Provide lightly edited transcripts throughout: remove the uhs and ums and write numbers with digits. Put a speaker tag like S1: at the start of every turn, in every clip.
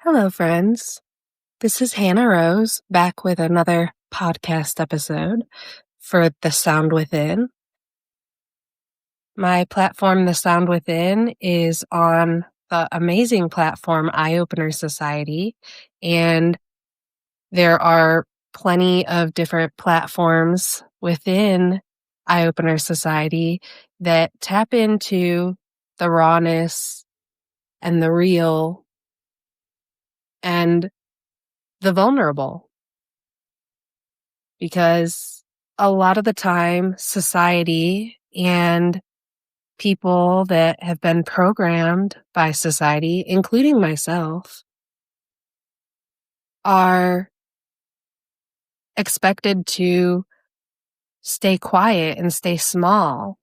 S1: Hello, friends. This is Hannah Rose back with another podcast episode for The Sound Within. My platform, The Sound Within, is on the amazing platform Eye Opener Society, and there are plenty of different platforms within Eye Opener Society that tap into the rawness and the real and the vulnerable. Because a lot of the time, society and people that have been programmed by society, including myself, are expected to stay quiet and stay small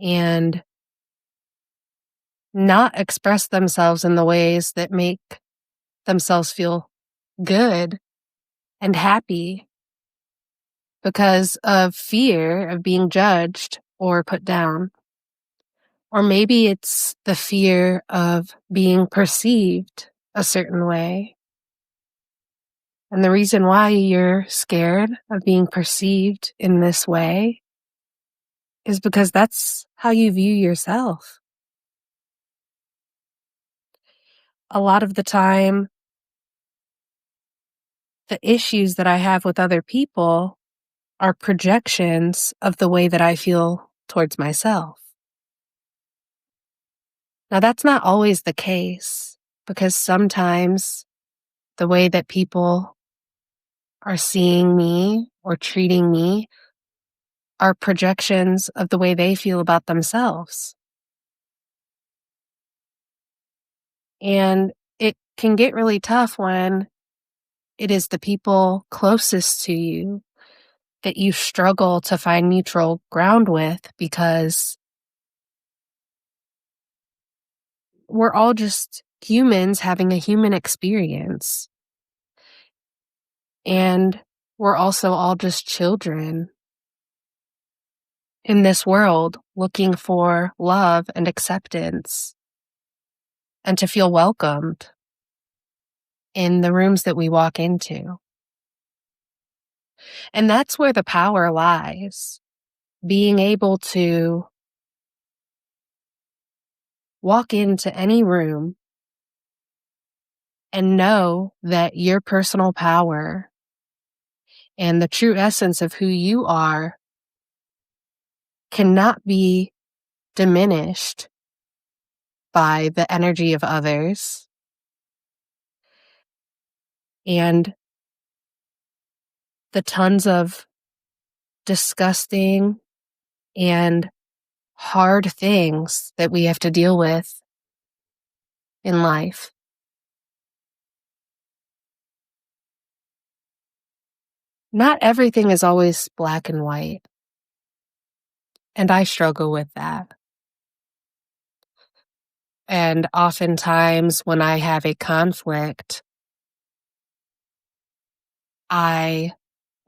S1: and not express themselves in the ways that make themselves feel good and happy because of fear of being judged or put down. Or maybe it's the fear of being perceived a certain way. And the reason why you're scared of being perceived in this way is because that's how you view yourself. A lot of the time, the issues that I have with other people are projections of the way that I feel towards myself. Now, that's not always the case, because sometimes the way that people are seeing me or treating me are projections of the way they feel about themselves. And it can get really tough when it is the people closest to you that you struggle to find neutral ground with, because we're all just humans having a human experience. And we're also all just children in this world looking for love and acceptance and to feel welcomed in the rooms that we walk into. And that's where the power lies, being able to walk into any room and know that your personal power and the true essence of who you are cannot be diminished by the energy of others. And the tons of disgusting and hard things that we have to deal with in life. Not everything is always black and white, and I struggle with that. And oftentimes when I have a conflict, I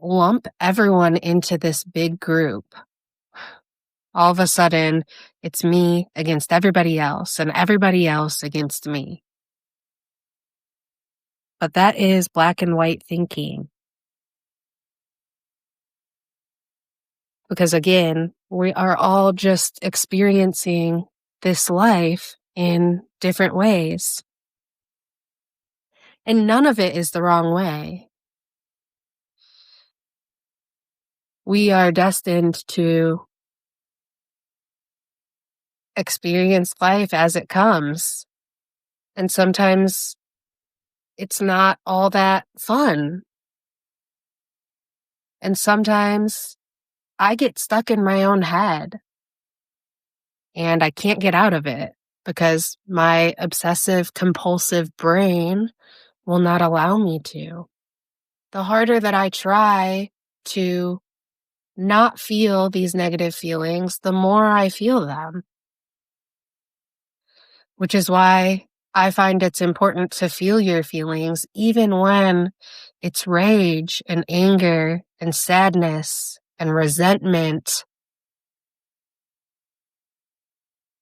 S1: lump everyone into this big group. All of a sudden, it's me against everybody else and everybody else against me. But that is black and white thinking. Because again, we are all just experiencing this life in different ways. And none of it is the wrong way. We are destined to experience life as it comes. And sometimes it's not all that fun. And sometimes I get stuck in my own head and I can't get out of it because my obsessive compulsive brain will not allow me to. The harder that I try to not feel these negative feelings, the more I feel them. Which is why I find it's important to feel your feelings, even when it's rage and anger and sadness and resentment.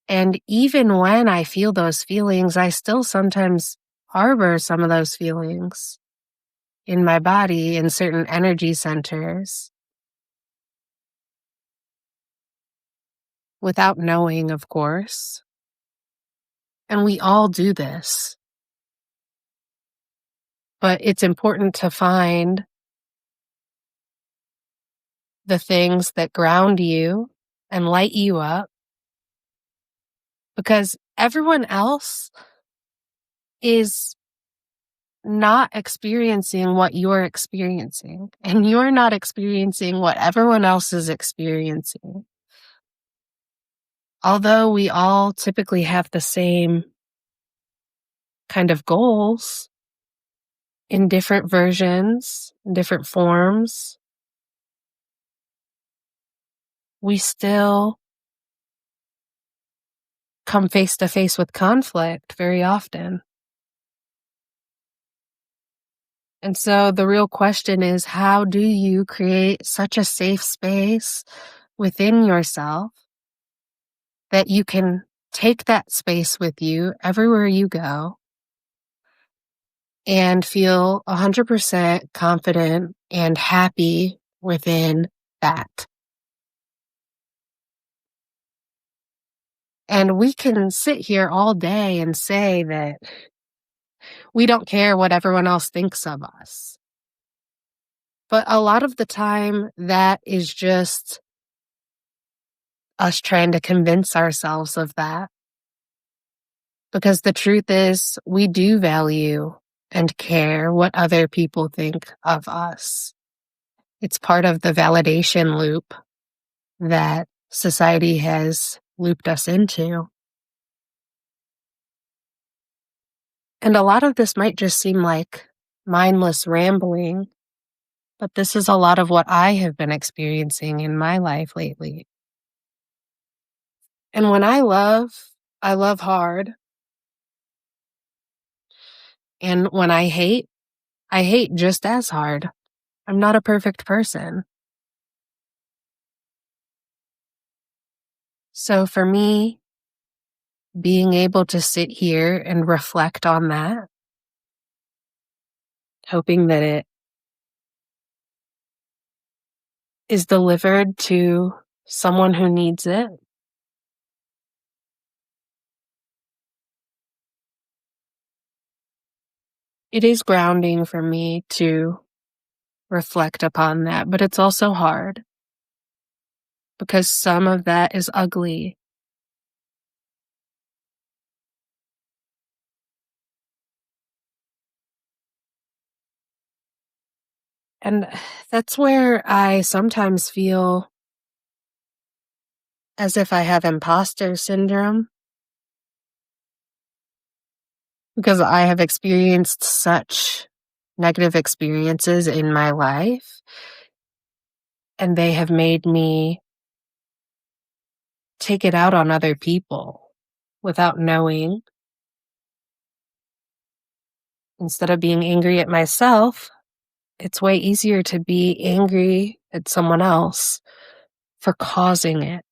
S1: And even when I feel those feelings, I still sometimes harbor some of those feelings in my body in certain energy centers without knowing, of course. And we all do this. But it's important to find the things that ground you and light you up because everyone else is not experiencing what you're experiencing, and you're not experiencing what everyone else is experiencing. Although we all typically have the same kind of goals in different versions, in different forms, we still come face to face with conflict very often. And so the real question is, how do you create such a safe space within yourself that you can take that space with you everywhere you go and feel 100% confident and happy within that? And we can sit here all day and say that we don't care what everyone else thinks of us. But a lot of the time, that is just us trying to convince ourselves of that. Because the truth is, we do value and care what other people think of us. It's part of the validation loop that society has looped us into. And a lot of this might just seem like mindless rambling, but this is a lot of what I have been experiencing in my life lately. And when I love hard. And when I hate just as hard. I'm not a perfect person. So for me, being able to sit here and reflect on that, hoping that it is delivered to someone who needs it, it is grounding for me to reflect upon that, but it's also hard because some of that is ugly. And that's where I sometimes feel as if I have imposter syndrome because I have experienced such negative experiences in my life, and they have made me take it out on other people without knowing. Instead of being angry at myself, it's way easier to be angry at someone else for causing it.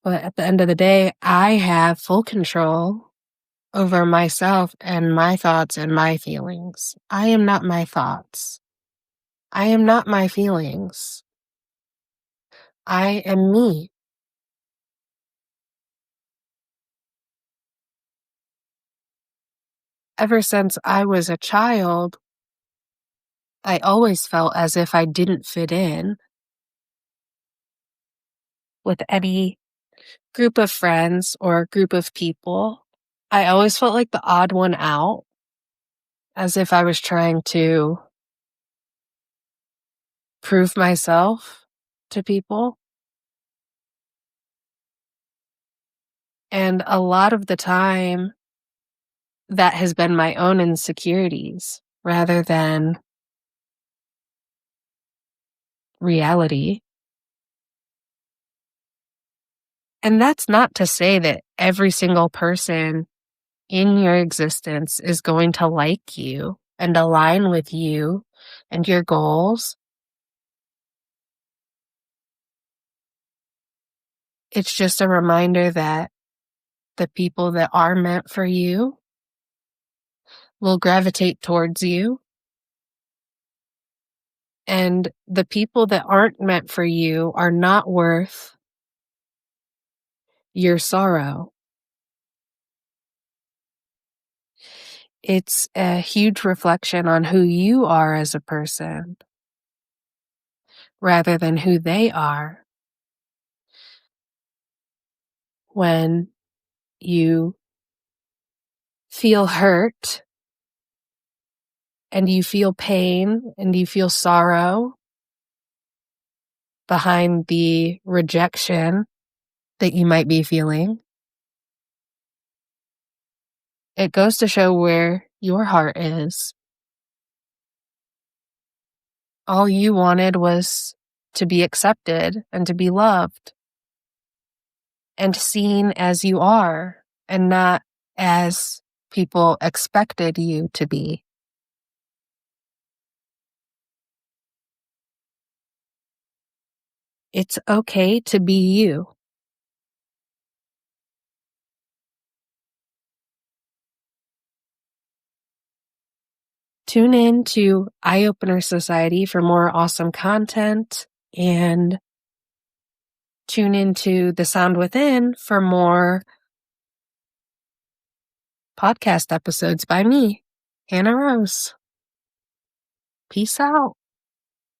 S1: But at the end of the day, I have full control over myself and my thoughts and my feelings. I am not my thoughts. I am not my feelings. I am me. Ever since I was a child, I always felt as if I didn't fit in with any group of friends or group of people. I always felt like the odd one out, as if I was trying to prove myself to people. And a lot of the time, that has been my own insecurities rather than reality. And that's not to say that every single person in your existence is going to like you and align with you and your goals. It's just a reminder that the people that are meant for you will gravitate towards you, and the people that aren't meant for you are not worth your sorrow. It's a huge reflection on who you are as a person rather than who they are when you feel hurt and you feel pain and you feel sorrow behind the rejection that you might be feeling. It goes to show where your heart is. All you wanted was to be accepted and to be loved and seen as you are and not as people expected you to be. It's okay to be you. Tune in to Eye Opener Society for more awesome content, and tune into The Sound Within for more podcast episodes by me, Hannah Rose. Peace out.